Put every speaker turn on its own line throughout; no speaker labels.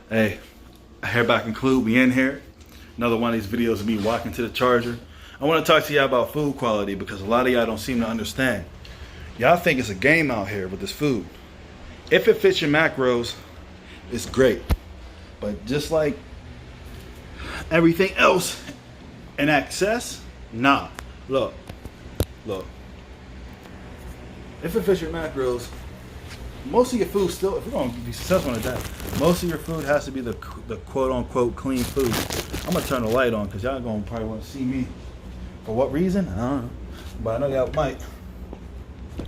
Hey, I hereby conclude we in here. Another one of these videos of me walking to the charger. I want to talk to y'all about food quality because a lot of y'all don't seem to understand. Y'all think it's a game out here with this food. If it fits your macros, it's great. But just like everything else in excess, nah. Look. If it fits your macros, most of your food still, if we're going to be successful at that, most of your food has to be the quote unquote clean food. I'm going to turn the light on because y'all going to probably want to see me. For what reason? I don't know. But I know y'all might.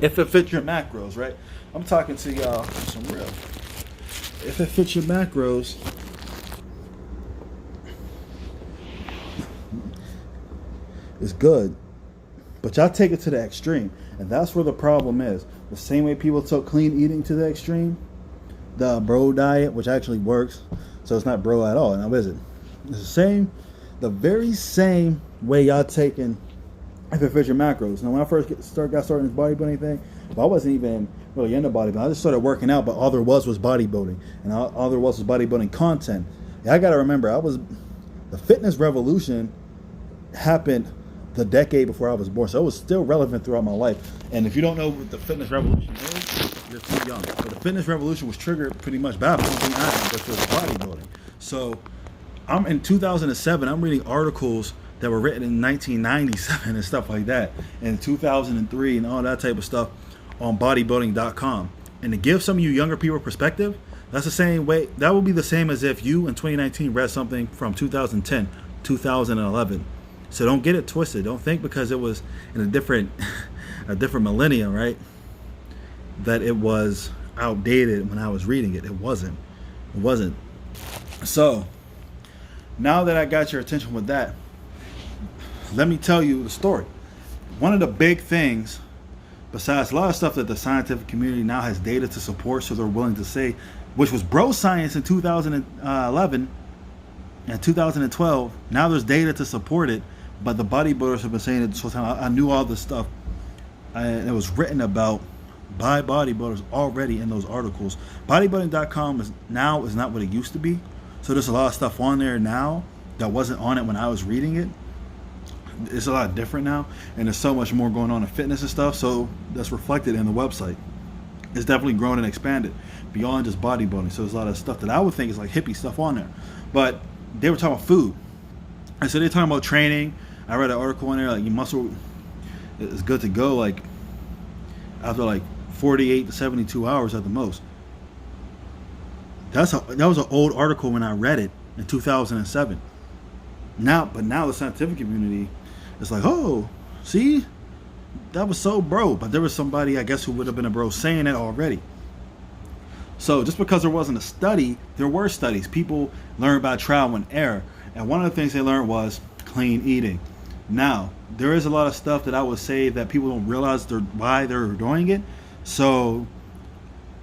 If it fits your macros, right? I'm talking to y'all some real. If it fits your macros, it's good. But y'all take it to the extreme. And that's where the problem is. The same way people took clean eating to the extreme, the bro diet, which actually works, so it's not bro at all. Now is it? It's the same, the very same way y'all taking if it fits your macros. Now when I first got started in this bodybuilding thing, I wasn't even really into bodybuilding. I just started working out, but all there was bodybuilding, and all there was bodybuilding content. Yeah, I gotta remember, the fitness revolution happened the decade before I was born, so it was still relevant throughout my life. And if you don't know what the fitness revolution is, you're too young. But the fitness revolution was triggered pretty much by which was bodybuilding. So I'm in 2007. I'm reading articles that were written in 1997 and stuff like that, and 2003 and all that type of stuff on bodybuilding.com. And to give some of you younger people perspective, that's the same way. That would be the same as if you in 2019 read something from 2010, 2011. So don't get it twisted. Don't think because it was in a different millennium, right, that it was outdated when I was reading it. It wasn't. So now that I got your attention with that, let me tell you the story. One of the big things, besides a lot of stuff that the scientific community now has data to support, so they're willing to say, which was bro science in 2011 and 2012, now there's data to support it. But the bodybuilders have been saying it so time. I knew all this stuff. And it was written about by bodybuilders already in those articles. Bodybuilding.com is not what it used to be. So there's a lot of stuff on there now that wasn't on it when I was reading it. It's a lot different now. And there's so much more going on in fitness and stuff. So that's reflected in the website. It's definitely grown and expanded beyond just bodybuilding. So there's a lot of stuff that I would think is like hippie stuff on there. But they were talking about food. And so they're talking about training. I read an article in there like your muscle is good to go like after like 48 to 72 hours at the most. That was an old article when I read it in 2007. Now the scientific community is like, oh, see, that was so bro. But there was somebody I guess who would have been a bro saying that already. So just because there wasn't a study, there were studies. People learned by trial and error. And one of the things they learned was clean eating. Now, there is a lot of stuff that I would say that people don't realize why they're doing it. So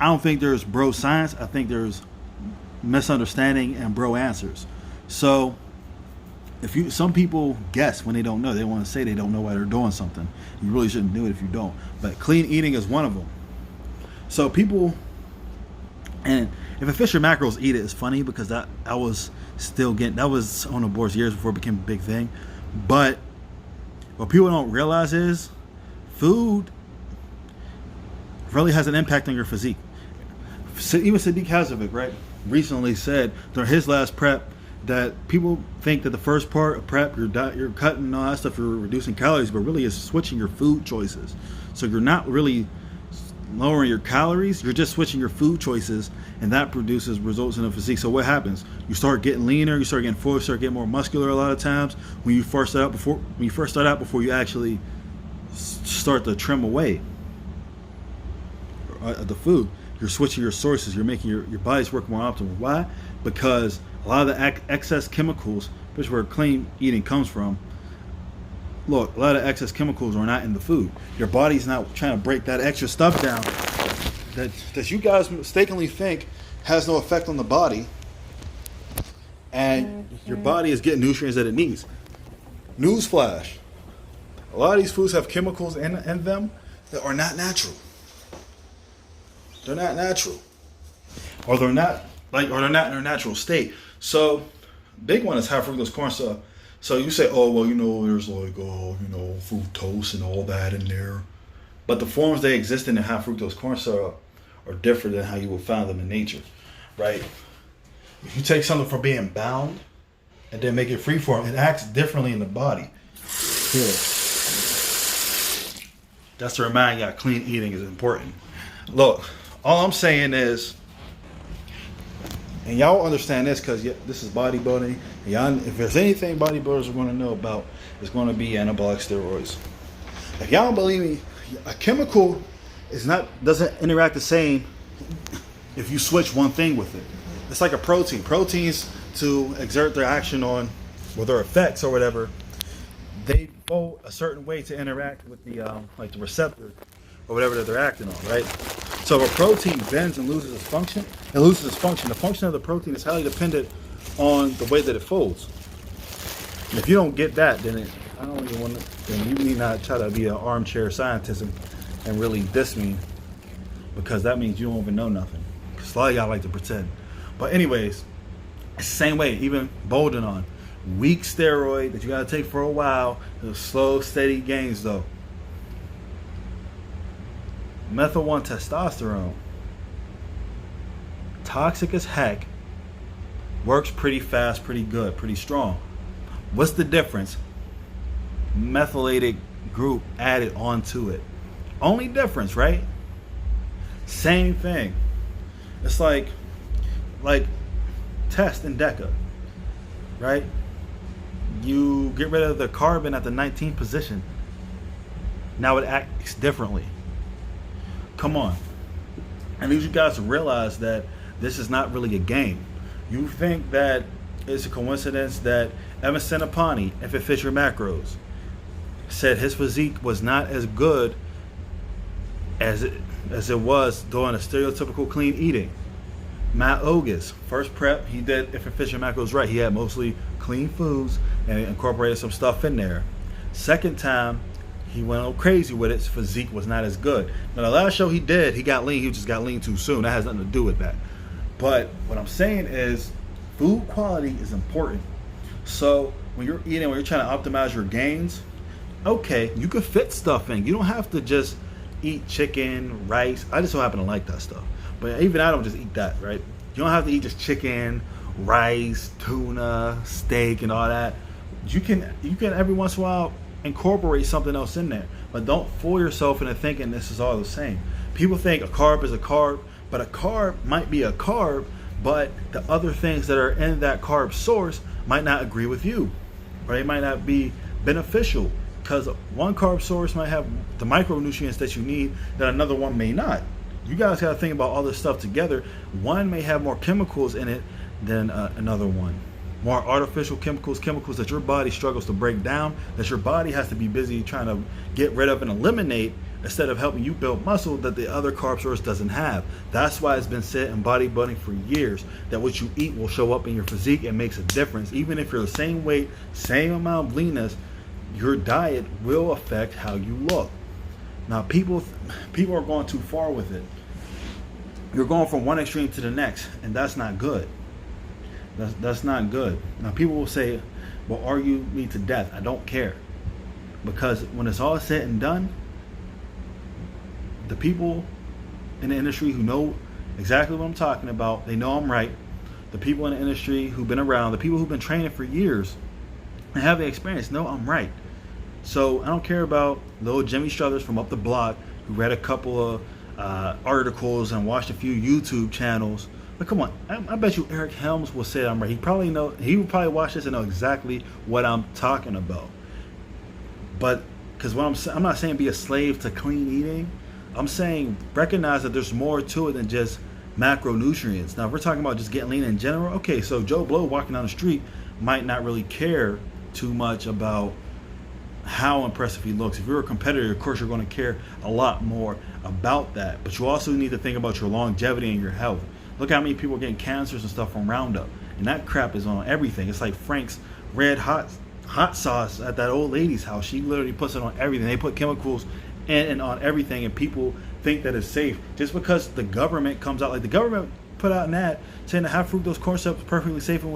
I don't think there's bro science. I think there's misunderstanding and bro answers. So some people guess when they don't know. They want to say they don't know why they're doing something. You really shouldn't do it if you don't. But clean eating is one of them. So people, and if it fits your macros, eat it. It's funny because that was on the boards years before it became a big thing. But what people don't realize is food really has an impact on your physique. Even Sadiq Hazovic, right, recently said during his last prep that people think that the first part of prep, you're cutting and all that stuff, you're reducing calories, but really it's switching your food choices. So you're not really lowering your calories, you're just switching your food choices, and that results in a physique. So what happens? You start getting leaner, you start getting fuller, you start getting more muscular a lot of times when you first start out before you actually start to trim away the food. You're switching your sources, you're making your body's work more optimal. Why? Because a lot of the excess chemicals, which is where clean eating comes from, look, a lot of excess chemicals are not in the food. Your body's not trying to break that extra stuff down that you guys mistakenly think has no effect on the body, and your body is getting nutrients that it needs. Newsflash: a lot of these foods have chemicals in them that are not natural. They're not natural, or they're not like, or they're not in their natural state. So big one is high fructose corn syrup. So you say, oh well, there's like fructose and all that in there, but the forms they exist in high fructose corn syrup are different than how you would find them in nature, right? If you take something from being bound and then make it free form, it acts differently in the body. Here. That's to remind you, clean eating is important. Look, all I'm saying is, and y'all understand this because this is bodybuilding. Y'all, if there's anything bodybuilders are going to know about, it's going to be anabolic steroids. If y'all don't believe me, a chemical doesn't interact the same if you switch one thing with it. It's like a protein. Proteins, to exert their action on, or their effects or whatever, they fold a certain way to interact with the like the receptor or whatever that they're acting on, right? So if a protein bends and loses its function, The function of the protein is highly dependent on the way that it folds. And if you don't get that, then then you need not try to be an armchair scientist and really diss me, because that means you don't even know nothing. Because a lot of y'all like to pretend. But anyways, it's the same way, even Boldenon. Weak steroid that you got to take for a while. Slow, steady gains though. Methyl 1 testosterone. Toxic as heck. Works pretty fast, pretty good, pretty strong. What's the difference? Methylated group added onto it. Only difference, right? Same thing. It's like Test and Deca, right? You get rid of the carbon at the 19th position. Now it acts differently. Come on. I need you guys to realize that this is not really a game. You think that it's a coincidence that Evan Senapani, if it fits your macros, said his physique was not as good as it was during a stereotypical clean eating. Matt Ogus, first prep, he did if it fits your macros right. He had mostly clean foods and incorporated some stuff in there. Second time, he went all crazy with it. His physique was not as good. Now, the last show he did, he got lean. He just got lean too soon. That has nothing to do with that. But what I'm saying is, food quality is important. So when you're eating, when you're trying to optimize your gains, okay, you can fit stuff in. You don't have to just eat chicken, rice. I just so happen to like that stuff. But even I don't just eat that, right? You don't have to eat just chicken, rice, tuna, steak, and all that. You can every once in a while incorporate something else in there. But don't fool yourself into thinking this is all the same. People think a carb is a carb, but a carb might be a carb, but the other things that are in that carb source might not agree with you, or they might not be beneficial, because one carb source might have the micronutrients that you need that another one may not. You guys got to think about all this stuff together. One may have more chemicals in it than another one. More artificial chemicals that your body struggles to break down, that your body has to be busy trying to get rid of and eliminate, instead of helping you build muscle that the other carb source doesn't have. That's why it's been said in bodybuilding for years that what you eat will show up in your physique and makes a difference. Even if you're the same weight, same amount of leanness, your diet will affect how you look. Now, people are going too far with it. You're going from one extreme to the next, and that's not good. That's not good. Now, people will say, well, argue me to death. I don't care. Because when it's all said and done, the people in the industry who know exactly what I'm talking about, they know I'm right. The people in the industry who've been around, the people who've been training for years and have the experience, know I'm right. So I don't care about little Jimmy Struthers from up the block who read a couple of articles and watched a few YouTube channels. But come on, I bet you Eric Helms will say I'm right. He will probably watch this and know exactly what I'm talking about. But because I'm not saying be a slave to clean eating. I'm saying recognize that there's more to it than just macronutrients. Now, if we're talking about just getting lean in general, okay, so Joe Blow walking down the street might not really care too much about how impressive he looks. If you're a competitor, of course, you're going to care a lot more about that. But you also need to think about your longevity and your health. Look how many people are getting cancers and stuff from Roundup. And that crap is on everything. It's like Frank's red hot sauce at that old lady's house. She literally puts it on everything. They put chemicals in and on everything, and people think that it's safe just because the government comes out. Like, the government put out an ad saying that high fructose corn syrup was perfectly safe and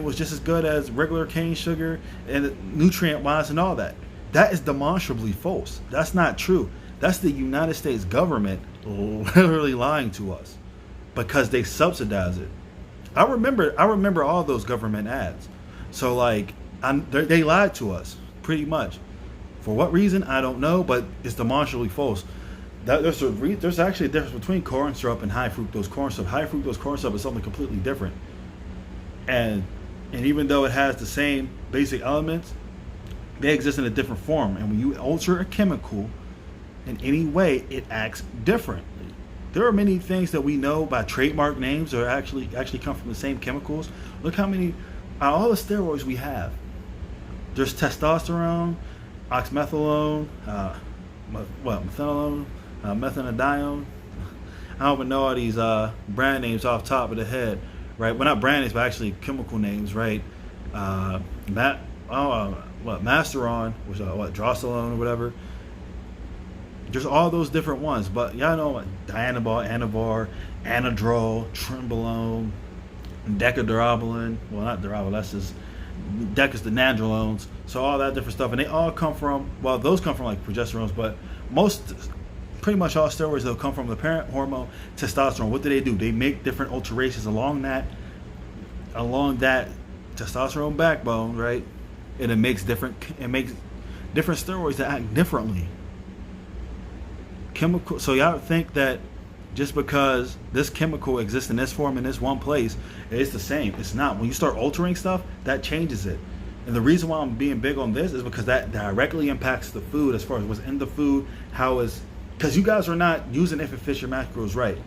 was just as good as regular cane sugar and nutrient wise and all that. That is demonstrably false. That's not true. That's the United States government literally lying to us because they subsidize it. I remember all those government ads. So like they lied to us pretty much. For what reason, I don't know, but it's demonstrably false. There's actually a difference between corn syrup and high fructose corn syrup. High fructose corn syrup is something completely different. And even though it has the same basic elements, they exist in a different form. And when you alter a chemical in any way, it acts differently. There are many things that we know by trademark names that actually come from the same chemicals. Look how many all the steroids we have. There's testosterone, oxymetholone, methanolone, methanadione. I don't even know all these brand names off the top of the head, right? Well, not brand names, but actually chemical names, right? Masteron, which Drosolone or whatever. There's all those different ones, but y'all know Dianabol, Anavar, Anadrol, Trenbolone, Decadurabolin. Well, not Durable, that's just Dec is the nandrolones. So all that different stuff, and they all come from, well, those come from like progesterones, but pretty much all steroids they'll come from the parent hormone, testosterone. What do? They make different alterations along that testosterone backbone, right? And it makes different steroids that act differently. Chemical. So y'all think that just because this chemical exists in this form in this one place, it's the same. It's not. When you start altering stuff, that changes it. And the reason why I'm being big on this is because that directly impacts the food as far as what's in the food, because you guys are not using if it fits your macros right.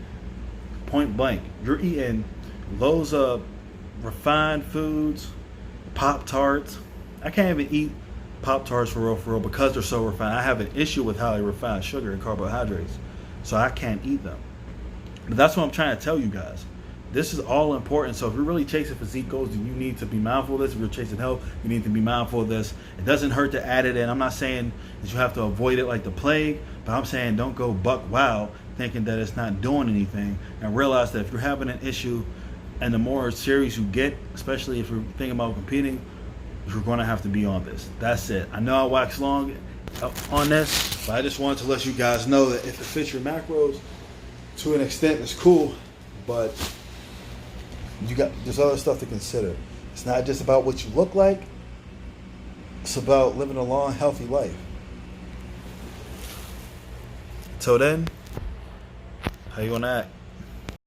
Point blank. You're eating loads of refined foods, Pop-Tarts. I can't even eat Pop-Tarts for real because they're so refined. I have an issue with how they refine sugar and carbohydrates, so I can't eat them. But that's what I'm trying to tell you guys. This is all important. So if you're really chasing physique goals, then you need to be mindful of this. If you're chasing health, you need to be mindful of this. It doesn't hurt to add it in. I'm not saying that you have to avoid it like the plague, but I'm saying don't go buck wild thinking that it's not doing anything, and realize that if you're having an issue and the more serious you get, especially if you're thinking about competing, you're going to have to be on this. That's it. I know I waxed long on this, but I just wanted to let you guys know that if it fits your macros, to an extent, it's cool, but there's other stuff to consider. It's not just about what you look like. It's about living a long, healthy life. Till then, how you gonna act?